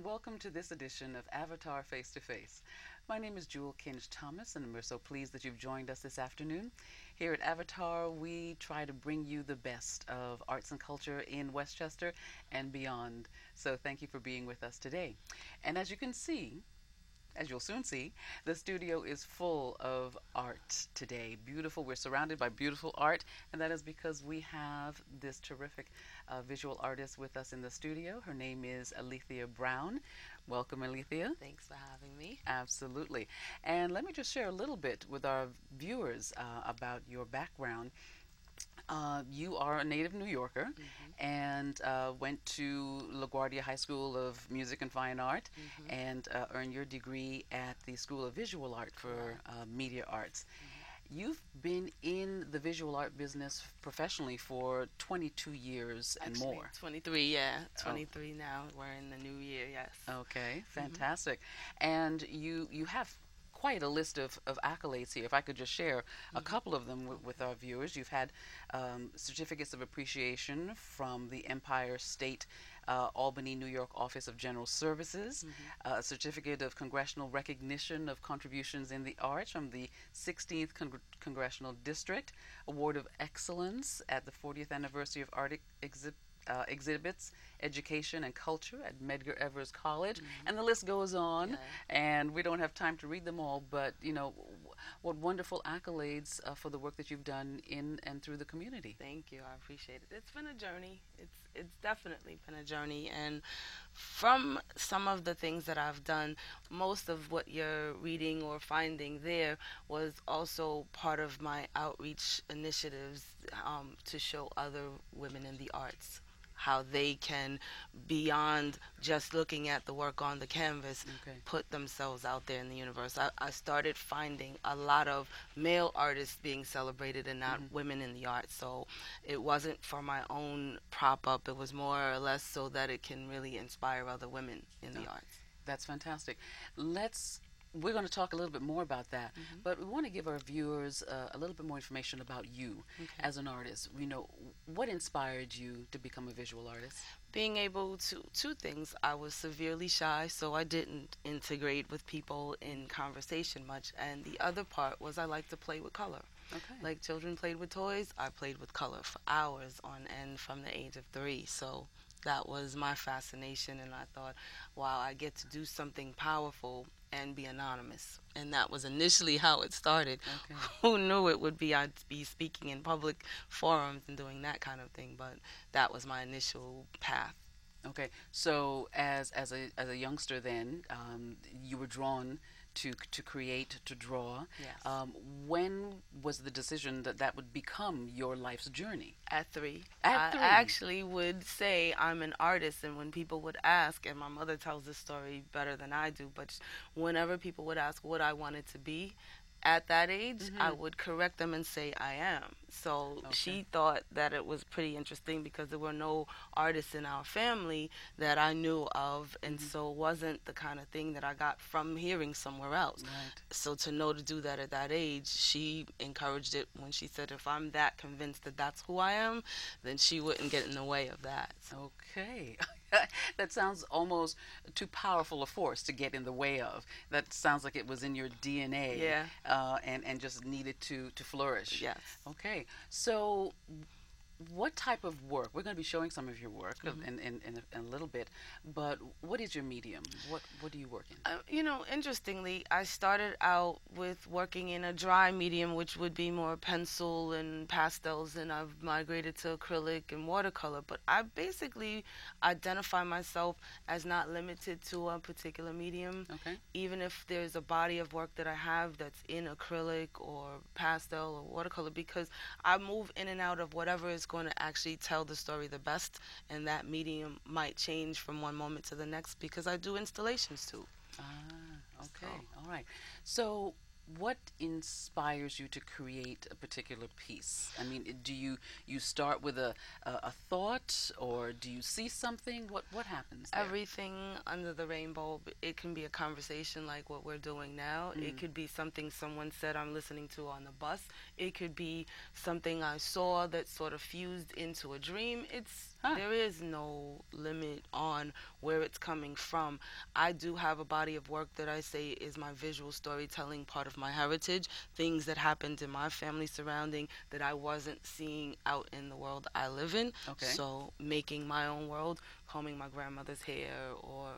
welcome to this edition of Avatar Face to Face. My name is Kinch-Thomas, and we're so pleased that you've joined us this afternoon. Here at Avatar, we try to bring you the best of arts and culture in Westchester and beyond. So thank you for being with us today. And as you can see, as you'll soon see, the studio is full of art today. Beautiful. We're surrounded by beautiful art, and that is because we have this terrific visual artist with us in the studio. Her name is Aleathia Brown. Welcome, Aleathia. Thanks for having me. Absolutely. And let me just share a little bit with our viewers about your background. You are a native New Yorker and went to LaGuardia High School of Music and Fine Art and earned your degree at the School of Visual Art for Media Arts. You've been in the visual art business professionally for 22 years and Actually, more. 23, yeah. 23 now. We're in the new year, yes. Okay, fantastic. And you have quite a list of accolades here. If I could just share a couple of them with our viewers. You've had certificates of appreciation from the Empire State Albany, New York Office of General Services, a certificate of congressional recognition of contributions in the arts from the 16th Congressional District, Award of Excellence at the 40th Anniversary of Art Exhibits, Education and Culture at Medgar Evers College, and the list goes on. Yeah. And we don't have time to read them all, but you know, what wonderful accolades for the work that you've done in and through the community. Thank you. I appreciate it. It's been a journey. It's definitely been a journey, and from some of the things that I've done, most of what you're reading or finding there was also part of my outreach initiatives to show other women in the arts how they can, beyond just looking at the work on the canvas, put themselves out there in the universe. I started finding a lot of male artists being celebrated and not women in the arts. So it wasn't for my own prop up. It was more or less so that it can really inspire other women in the arts. That's fantastic. We're going to talk a little bit more about that, but we want to give our viewers a little bit more information about you as an artist. You know, what inspired you to become a visual artist? Being able to, two things. I was severely shy, so I didn't integrate with people in conversation much. And the other part was I like to play with color. Like children played with toys, I played with color for hours on end from the age of 3. So that was my fascination, and I thought, wow, I get to do something powerful and be anonymous. And that was initially how it started. Who knew it would be I'd be speaking in public forums and doing that kind of thing, but that was my initial path. Okay, so as a youngster then, you were drawn to create, to draw. Yes. When was the decision that that would become your life's journey? At 3. At 3. I actually would say I'm an artist, and when people would ask, and my mother tells this story better than I do, but whenever people would ask what I wanted to be, at that age, I would correct them and say I am. So she thought that it was pretty interesting because there were no artists in our family that I knew of, and so it wasn't the kind of thing that I got from hearing somewhere else. So to know to do that at that age, she encouraged it when she said, if I'm that convinced that that's who I am, then she wouldn't get in the way of that. So. Okay. That sounds almost too powerful a force to get in the way of. That sounds like it was in your DNA. Yeah. And just needed to flourish. Yes. Okay. So what type of work? We're going to be showing some of your work in a little bit, but what is your medium? What do you work in? You know, interestingly, I started out with working in a dry medium, which would be more pencil and pastels, and I've migrated to acrylic and watercolor, but I basically identify myself as not limited to a particular medium. Even if there's a body of work that I have that's in acrylic or pastel or watercolor, because I move in and out of whatever is going to actually tell the story the best, and that medium might change from one moment to the next because I do installations too. Okay. All right. So what inspires you to create a particular piece? I mean, do you start with a thought, or do you see something? What happens there? Everything under the rainbow. It can be a conversation like what we're doing now. It could be something someone said I'm listening to on the bus. It could be something I saw that sort of fused into a dream. There is no limit on where it's coming from. I do have a body of work that I say is my visual storytelling, part of my heritage, things that happened in my family surrounding that I wasn't seeing out in the world I live in. Okay. So making my own world, combing my grandmother's hair, or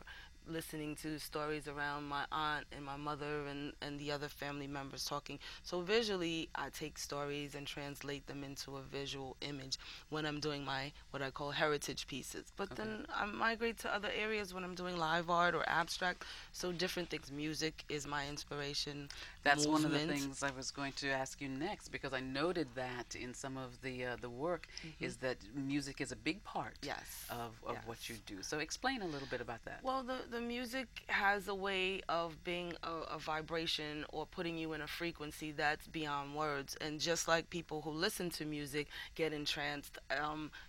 listening to stories around my aunt and my mother and the other family members talking. So visually, I take stories and translate them into a visual image when I'm doing my what I call heritage pieces. But Okay. then I migrate to other areas when I'm doing live art or abstract. So different things. Music is my inspiration. That's one of the Movement. things I was going to ask you next, because I noted that in some of the work is that music is a big part Yes. of Yes. what you do. So explain a little bit about that. Well, the music has a way of being a vibration or putting you in a frequency that's beyond words. And just like people who listen to music get entranced,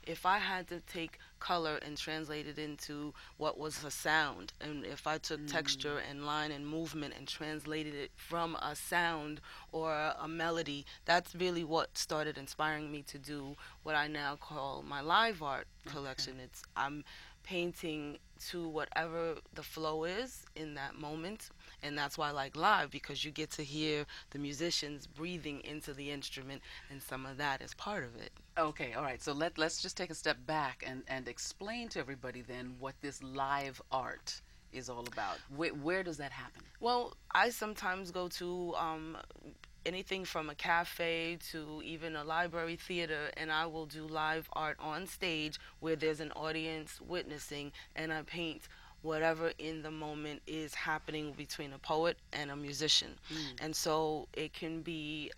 if I had to take color and translate it into what was a sound, and if I took texture and line and movement and translated it from a sound or a melody, that's really what started inspiring me to do what I now call my live art collection. I'm painting to whatever the flow is in that moment, and that's why I like live, because you get to hear the musicians breathing into the instrument, and some of that is part of it. Okay, all right. So let's just take a step back and explain to everybody then what this live art is all about. Where does that happen? Well, I sometimes go to anything from a cafe to even a library theater, and I will do live art on stage where there's an audience witnessing, and I paint whatever in the moment is happening between a poet and a musician. And so it can be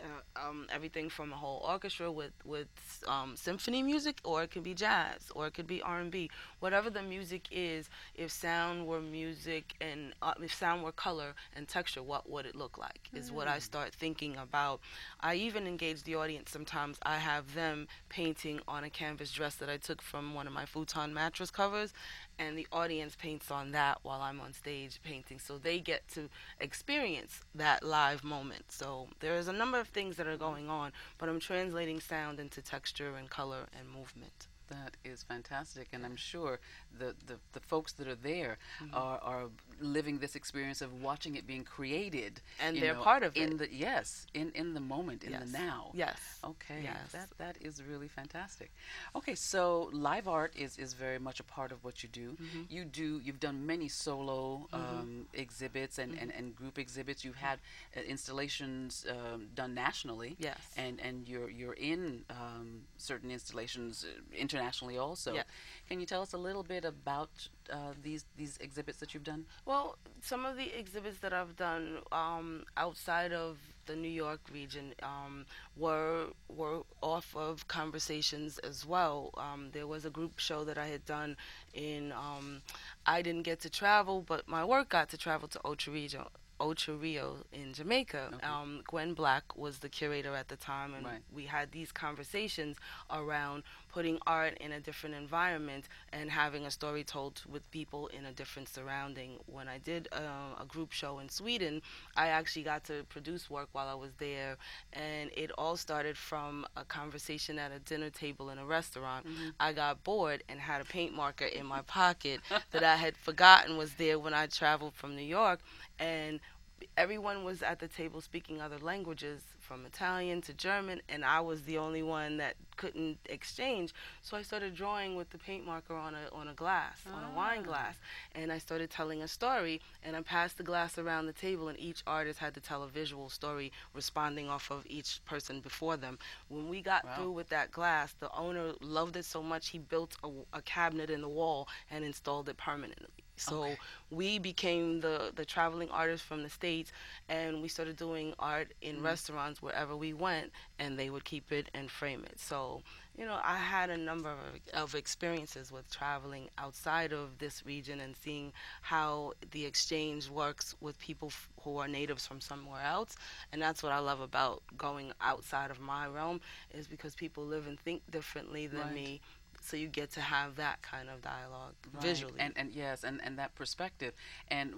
everything from a whole orchestra with symphony music, or it can be jazz, or it could be R&B. Whatever the music is, if sound were music and if sound were color and texture, what would it look like is what I start thinking about. I even engage the audience sometimes. I have them painting on a canvas dress that I took from one of my futon mattress covers, and the audience paints on that while I'm on stage painting, so they get to experience that live moment. So there's a number of things that are going on, but I'm translating sound into texture and color and movement. That is fantastic, and I'm sure the folks that are there are living this experience of watching it being created, And they're part of in it. in the moment, in Yes. the now. Yes. Okay, Yes. that is really fantastic. Okay, so live art is very much a part of what you do. You've done many solo exhibits and group exhibits. You've had installations done nationally. Yes. And you're in certain installations internationally also. Yes. Can you tell us a little bit about these exhibits that you've done? Well, some of the exhibits that I've done outside of the New York region were off of conversations as well. There was a group show that I had done in. I didn't get to travel, but my work got to travel to Ocho Rio in Jamaica. Okay. Gwen Black was the curator at the time, and Right. we had these conversations around putting art in a different environment and having a story told with people in a different surrounding. When I did a group show in Sweden, I actually got to produce work while I was there, and it all started from a conversation at a dinner table in a restaurant. I got bored and had a paint marker in my pocket that I had forgotten was there when I traveled from New York, and everyone was at the table speaking other languages, from Italian to German, and I was the only one that couldn't exchange. So I started drawing with the paint marker on a glass, on a wine glass, and I started telling a story, and I passed the glass around the table, and each artist had to tell a visual story responding off of each person before them. When we got Wow. through with that glass, the owner loved it so much he built a cabinet in the wall and installed it permanently. So we became the traveling artists from the States, and we started doing art in restaurants wherever we went, and they would keep it and frame it. So, I had a number of experiences with traveling outside of this region and seeing how the exchange works with people who are natives from somewhere else. And that's what I love about going outside of my realm, is because people live and think differently than me, so you get to have that kind of dialogue visually. And yes, and that perspective, and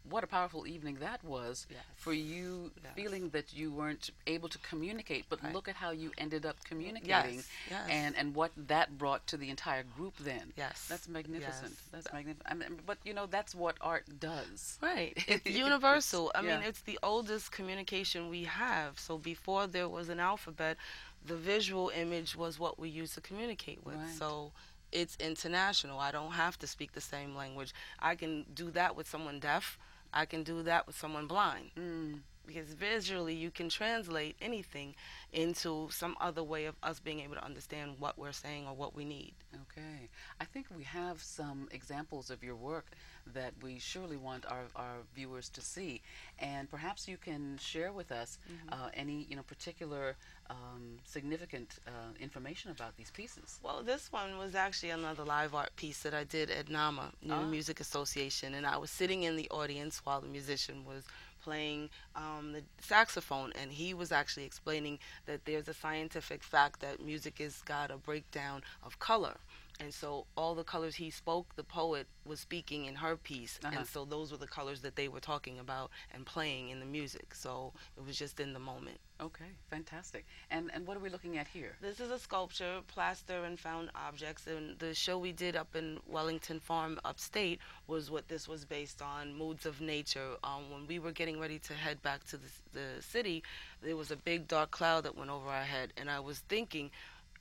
what a powerful evening that was for you, feeling that you weren't able to communicate, but look at how you ended up communicating, and what that brought to the entire group then. That's magnificent. That's magnificent. I mean, but that's what art does. It's universal. I mean, it's the oldest communication we have. So before there was an alphabet, the visual image was what we used to communicate with. So it's international. I don't have to speak the same language. I can do that with someone deaf. I can do that with someone blind. Because visually you can translate anything into some other way of us being able to understand what we're saying or what we need. Okay. I think we have some examples of your work that we surely want our viewers to see. And perhaps you can share with us any particular significant information about these pieces. Well, this one was actually another live art piece that I did at NAMA, New Music Association, and I was sitting in the audience while the musician was playing the saxophone, and he was actually explaining that there's a scientific fact that music has got a breakdown of color. And so all the colors he spoke, the poet was speaking in her piece. And so those were the colors that they were talking about and playing in the music. So it was just in the moment. Okay, fantastic. And what are we looking at here? This is a sculpture, plaster and found objects. And the show we did up in Wellington Farm upstate was what this was based on, moods of nature. When we were getting ready to head back to the city, there was a big dark cloud that went over our head. And I was thinking,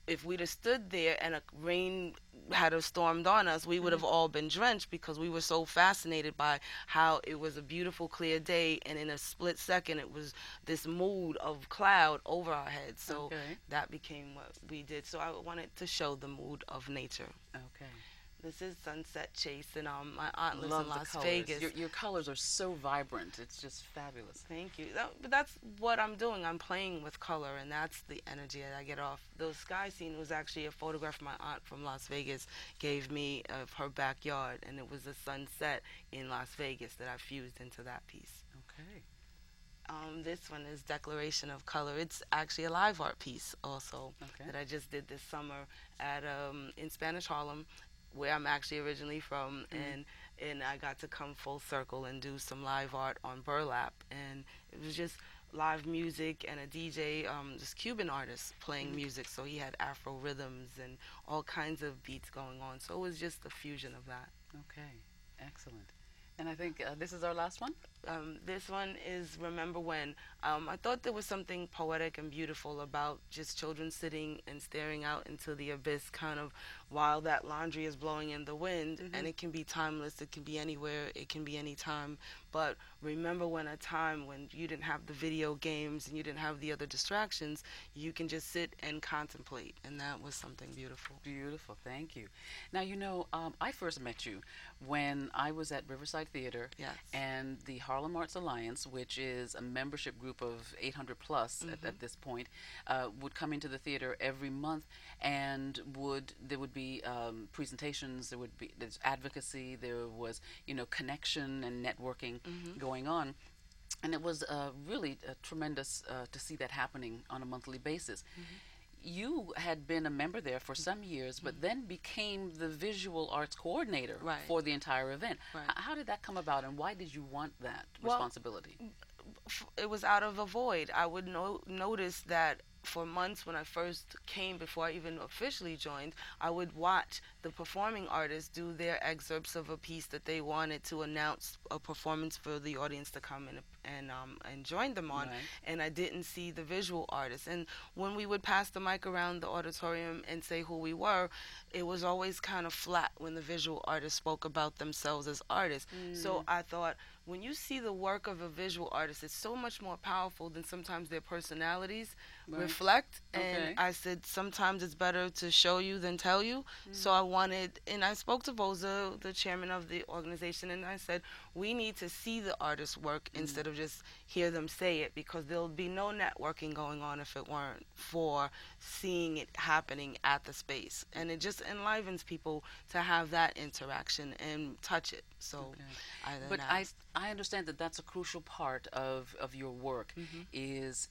if we'd have stood there and a rain had have stormed on us, we would have all been drenched, because we were so fascinated by how it was a beautiful, clear day, and in a split second it was this mood of cloud over our heads. So that became what we did. So I wanted to show the mood of nature. Okay. This is Sunset Chase, and my aunt lives in Las colors. Vegas. Your colors are so vibrant. It's just fabulous. Thank you. But that's what I'm doing. I'm playing with color, and that's the energy that I get off. The sky scene was actually a photograph my aunt from Las Vegas gave me of her backyard, and it was a sunset in Las Vegas that I fused into that piece. Okay. This one is Declaration of Color. It's actually a live art piece also that I just did this summer at in Spanish Harlem, where I'm actually originally from, and I got to come full circle and do some live art on burlap, and it was just live music and a DJ, this Cuban artist playing music, so he had Afro rhythms and all kinds of beats going on, so it was just a fusion of that. Okay, excellent. And I think this is our last one? This one is Remember When. I thought there was something poetic and beautiful about just children sitting and staring out into the abyss, kind of while that laundry is blowing in the wind. And it can be timeless, it can be anywhere, it can be any time. But remember when a time when you didn't have the video games and you didn't have the other distractions, you can just sit and contemplate. And that was something beautiful. Beautiful, thank you. Now, I first met you when I was at Riverside Theater, and the Harlem Arts Alliance, which is a membership group of 800 plus at this point, would come into the theater every month, and there would be presentations, there's advocacy, there was connection and networking going on. And it was really tremendous to see that happening on a monthly basis. You had been a member there for some years, but then became the visual arts coordinator for the entire event. How did that come about, and why did you want that responsibility? It was out of a void. I would notice that for months when I first came, before I even officially joined, I would watch the performing artists do their excerpts of a piece that they wanted to announce a performance for the audience to come and join them on, and I didn't see the visual artists. And when we would pass the mic around the auditorium and say who we were, it was always kind of flat when the visual artists spoke about themselves as artists. So I thought, when you see the work of a visual artist, it's so much more powerful than sometimes their personalities reflect. And Okay. I said, sometimes it's better to show you than tell you. So I wanted, and I spoke to Boza, the chairman of the organization, and I said, we need to see the artist's work instead of just hear them say it, because there'll be no networking going on if it weren't for seeing it happening at the space. And it just enlivens people to have that interaction and touch it. So Okay. I then But asked. I understand that that's a crucial part of your work is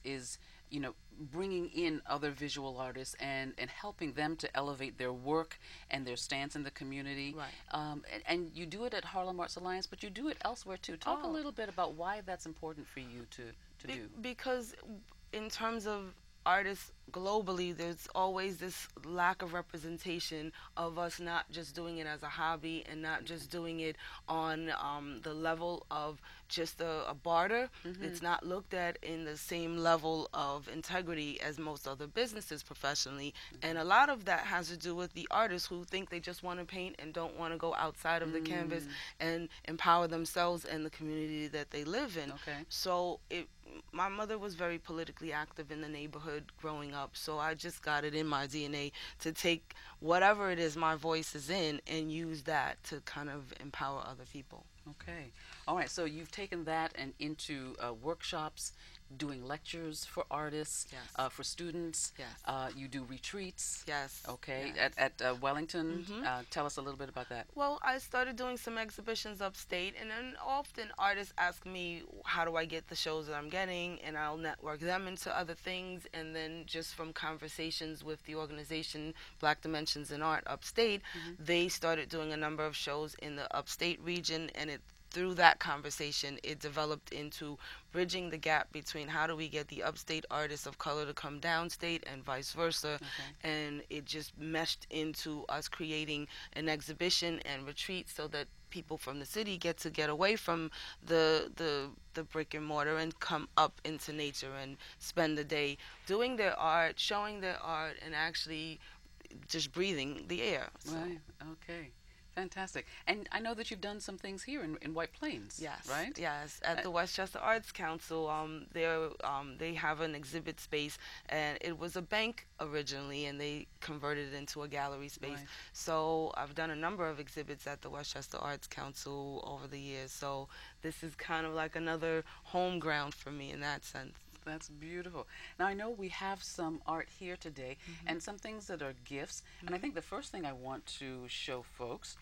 bringing in other visual artists and helping them to elevate their work and their stance in the community. Right. And you do it at Harlem Arts Alliance, but you do it elsewhere too. Talk a little bit about why that's important for you to do. Because in terms of artists globally, there's always this lack of representation of us not just doing it as a hobby and not just doing it on the level of just a barter. It's not looked at in the same level of integrity as most other businesses professionally. And a lot of that has to do with the artists who think they just want to paint and don't want to go outside of the canvas and empower themselves and the community that they live in. Okay. So my mother was very politically active in the neighborhood growing up, so I just got it in my DNA to take whatever it is my voice is in and use that to kind of empower other people. Okay. All right. So you've taken that and into workshops, doing lectures for artists, Yes. for students. Yes. You do retreats. Yes. Okay. Yes. At Wellington. Tell us a little bit about that. Well, I started doing some exhibitions upstate, and then often artists ask me, how do I get the shows that I'm getting? And I'll network them into other things. And then just from conversations with the organization Black Dimensions in Art upstate, they started doing a number of shows in the upstate region, and through that conversation, it developed into bridging the gap between how do we get the upstate artists of color to come downstate and vice versa. And it just meshed into us creating an exhibition and retreat so that people from the city get away from the brick and mortar and come up into nature and spend the day doing their art, showing their art, and actually just breathing the air. So. Right. Okay. Fantastic. And I know that you've done some things here in White Plains. Yes. Right? Yes. At the Westchester Arts Council, they have an exhibit space, and it was a bank originally, and they converted it into a gallery space. Right. So I've done a number of exhibits at the Westchester Arts Council over the years. So this is kind of like another home ground for me in that sense. That's beautiful. Now, I know we have some art here today and some things that are gifts. And I think the first thing I want to show folks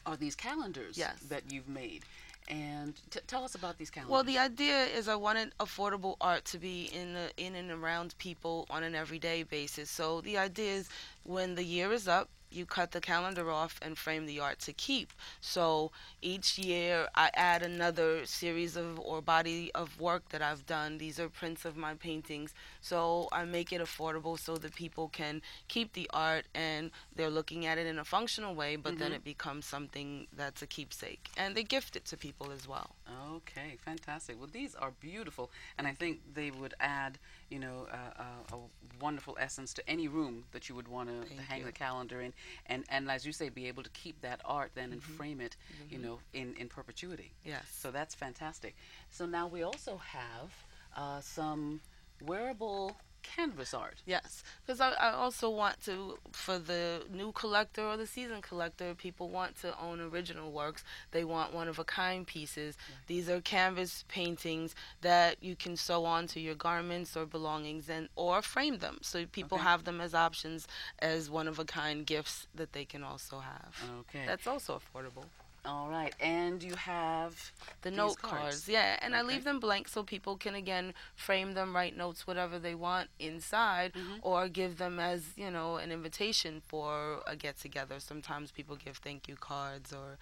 are these calendars that you've made. And tell us about these calendars. Well, the idea is I wanted affordable art to be in and around people on an everyday basis. So the idea is when the year is up, you cut the calendar off and frame the art to keep. So each year I add another series of or body of work that I've done. These are prints of my paintings. So I make it affordable so that people can keep the art and they're looking at it in a functional way, but then it becomes something that's a keepsake. And they gift it to people as well. Okay, fantastic. Well, these are beautiful, and I think they would add, a wonderful essence to any room that you would want to hang the calendar in, and as you say, be able to keep that art then and frame it, in perpetuity. Yes. So that's fantastic. So now we also have some wearable canvas art. Yes, because I also want to, for the new collector or the seasoned collector, people want to own original works. They want one-of-a-kind pieces. These are canvas paintings that you can sew onto your garments or belongings or frame them. So people have them as options as one-of-a-kind gifts that they can also have. Okay. That's also affordable. All right, and you have the note cards. Yeah, and I leave them blank so people can, again, frame them, write notes, whatever they want inside, or give them as, an invitation for a get-together. Sometimes people give thank you cards or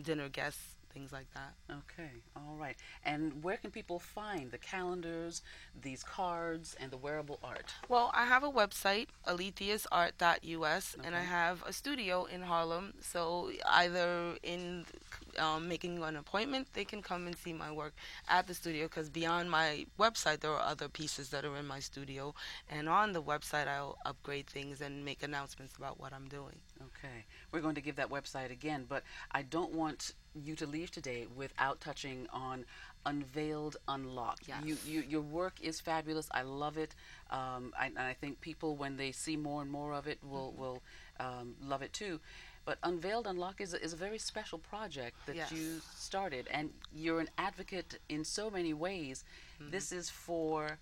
dinner guests, things like that. Okay, all right. And where can people find the calendars, these cards, and the wearable art? Well, I have a website, alethiasart.us, and I have a studio in Harlem. So either in making an appointment, they can come and see my work at the studio, because beyond my website, there are other pieces that are in my studio. And on the website, I'll upgrade things and make announcements about what I'm doing. Okay. We're going to give that website again, but I don't want you to leave today without touching on Unveiled Unlocked. Yes. Your work is fabulous. I love it. And I think people, when they see more and more of it, will love it too. But Unveiled Unlocked is a very special project that Yes. you started, and you're an advocate in so many ways. This is for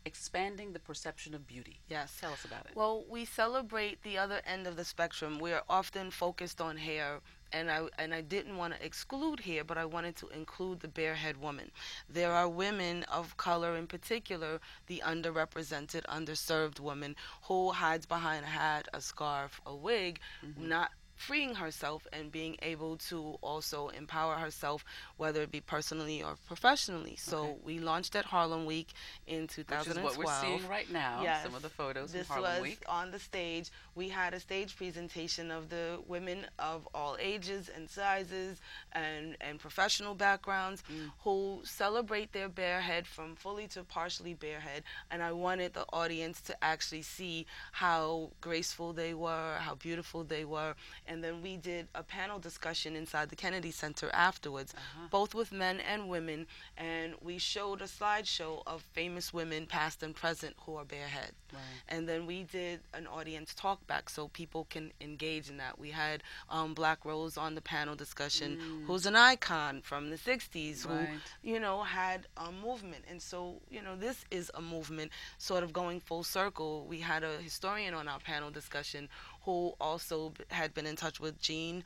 expanding the perception of beauty. Yes. Tell us about it. Well, we celebrate the other end of the spectrum. We are often focused on hair, and I didn't want to exclude hair, but I wanted to include the barehead woman. There are women of color, in particular, the underrepresented, underserved woman who hides behind a hat, a scarf, a wig, not freeing herself and being able to also empower herself, whether it be personally or professionally. So Okay. we launched at Harlem Week in 2012. Which is what we're seeing right now. Yes. Some of the photos This from Harlem was Week. on the stage. We had a stage presentation of the women of all ages and sizes and professional backgrounds who celebrate their barehead from fully to partially barehead. And I wanted the audience to actually see how graceful they were, how beautiful they were. And then we did a panel discussion inside the Kennedy Center afterwards, both with men and women. And we showed a slideshow of famous women, past and present, who are barehead. Right. And then we did an audience talk back so people can engage in that. We had Black Rose on the panel discussion, who's an icon from the 60s, Right. who, you know, had a movement. And so, you know, this is a movement sort of going full circle. We had a historian on our panel discussion who also had been in touch with Jean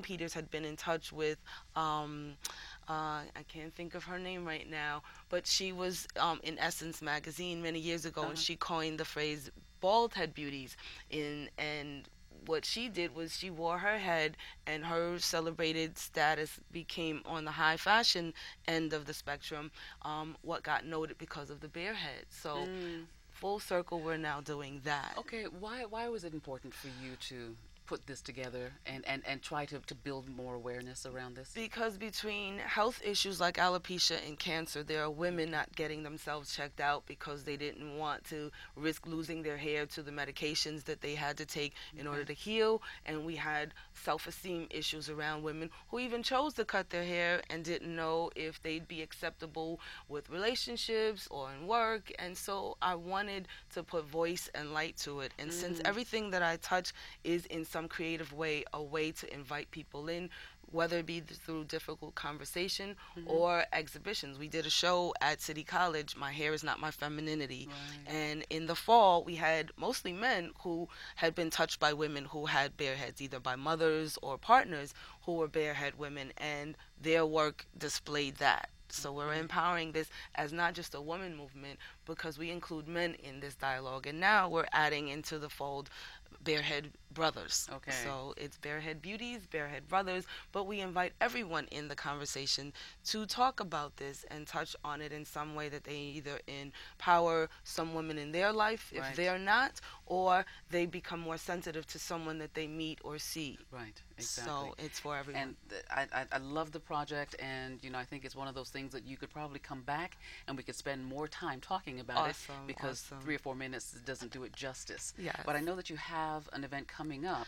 Peters had been in touch with I can't think of her name right now, but she was in Essence magazine many years ago, and she coined the phrase bald head beauties. And what she did was she wore her head, and her celebrated status became on the high fashion end of the spectrum, what got noted because of the bare head. So full circle, we're now doing that. Okay, why was it important for you to put this together and try to build more awareness around this? Because between health issues like alopecia and cancer, there are women not getting themselves checked out because they didn't want to risk losing their hair to the medications that they had to take in order to heal. And we had self-esteem issues around women who even chose to cut their hair and didn't know if they'd be acceptable with relationships or in work. And so I wanted to put voice and light to it. And since everything that I touch is in some creative way a way to invite people in, whether it be through difficult conversation or exhibitions. We did a show at City College, My Hair Is Not My Femininity. Right. And in the fall, we had mostly men who had been touched by women who had bare heads, either by mothers or partners who were barehead women, and their work displayed that. So we're empowering this as not just a woman movement, because we include men in this dialogue. And now we're adding into the fold barehead brothers. Okay. So it's barehead beauties, barehead brothers, but we invite everyone in the conversation to talk about this and touch on it in some way that they either empower some women in their life if they're not, or they become more sensitive to someone that they meet or see. Right, exactly. So it's for everyone. And I love the project, and you know, I think it's one of those things that you could probably come back and we could spend more time talking about it, because 3 or 4 minutes doesn't do it justice. Yes. But I know that you have an event coming up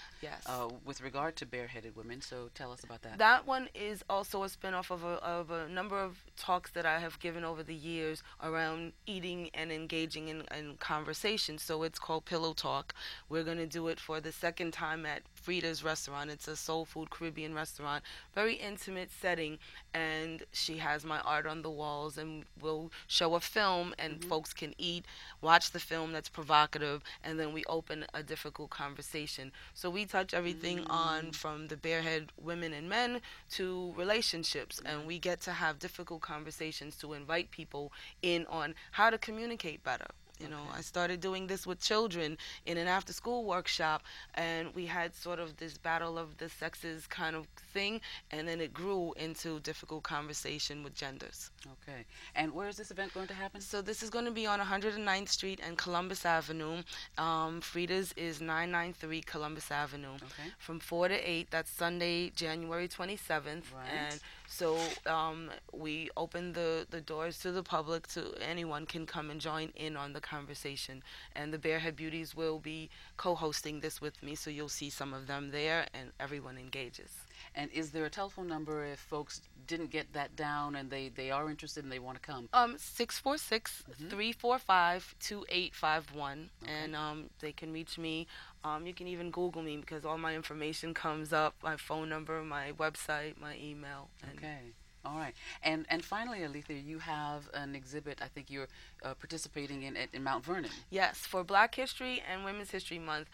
with regard to bareheaded women, so tell us about that. That one is also a spinoff of a number of talks that I have given over the years around eating and engaging in conversation. So it's called Pillow Talk. We're going to do it for the second time at Frida's restaurant. It's a soul food Caribbean restaurant, very intimate setting, and she has my art on the walls, and we'll show a film, and folks can eat, watch the film that's provocative, and then we open a difficult conversation. So we touch everything on from the barehead women and men to relationships, and we get to have difficult conversations to invite people in on how to communicate better. You know, I started doing this with children in an after-school workshop, and we had sort of this battle of the sexes kind of thing, and then it grew into difficult conversation with genders. Okay. And where is this event going to happen? So this is going to be on 109th Street and Columbus Avenue. Frida's is 993 Columbus Avenue. Okay. From 4 to 8. That's Sunday, January 27th. Right. And So we open the doors to the public, to anyone can come and join in on the conversation. And the Barehead Beauties will be co-hosting this with me, so you'll see some of them there, and everyone engages. And is there a telephone number if folks didn't get that down and they are interested and they want to come? 646-345-2851. Okay. And they can reach me. You can even Google me, because all my information comes up, my phone number, my website, my email. Okay. All right. And finally, Aleathia, you have an exhibit I think you're participating in Mount Vernon. Yes, for Black History and Women's History Month,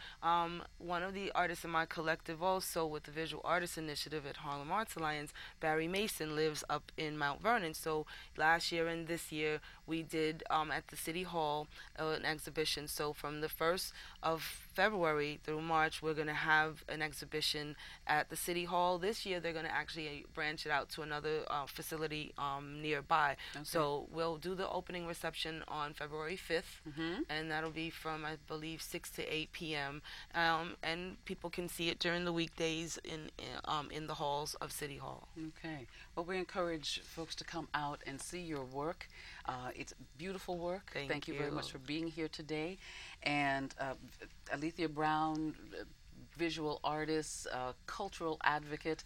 one of the artists in my collective, also with the Visual Artists Initiative at Harlem Arts Alliance, Barry Mason, lives up in Mount Vernon. So last year and this year, we did at the City Hall an exhibition. So from the 1st of February through March, we're going to have an exhibition at the City Hall. This year, they're going to actually branch it out to another facility nearby. Okay. So we'll do the opening reception on February 5th, and that'll be from, I believe, 6 to 8 p.m. And people can see it during the weekdays in the halls of City Hall. Okay. Well, we encourage folks to come out and see your work. It's beautiful work. Thank you you very much for being here today. And Aleathia Brown, visual artist, cultural advocate,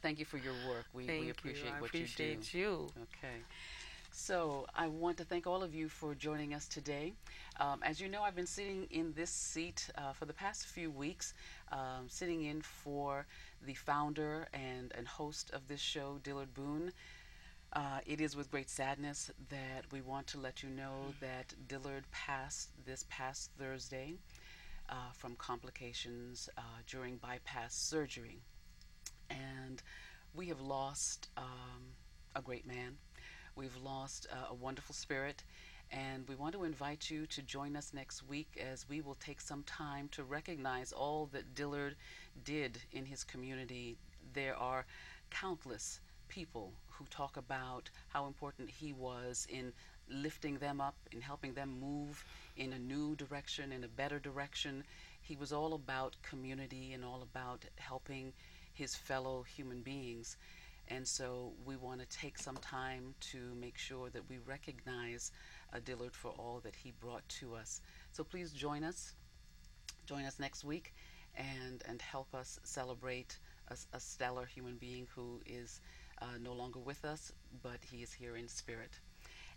thank you for your work. We appreciate what you do. I appreciate you. Okay. So I want to thank all of you for joining us today. As you know, I've been sitting in this seat for the past few weeks, sitting in for the founder and host of this show, Dillard Boone. It is with great sadness that we want to let you know that Dillard passed this past Thursday from complications during bypass surgery. And we have lost a great man. We've lost a wonderful spirit, and we want to invite you to join us next week as we will take some time to recognize all that Dillard did in his community. There are countless people who talk about how important he was in lifting them up, in helping them move in a new direction, in a better direction. He was all about community and all about helping his fellow human beings. And so we want to take some time to make sure that we recognize Dillard for all that he brought to us. So please join us next week and help us celebrate a stellar human being who is no longer with us, but he is here in spirit.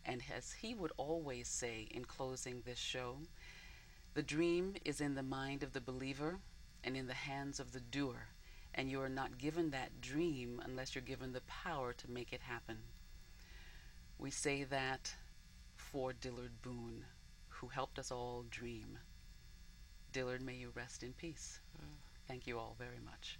And as he would always say in closing this show, the dream is in the mind of the believer and in the hands of the doer. And you are not given that dream unless you're given the power to make it happen. We say that for Dillard Boone, who helped us all dream. Dillard, may you rest in peace. Thank you all very much.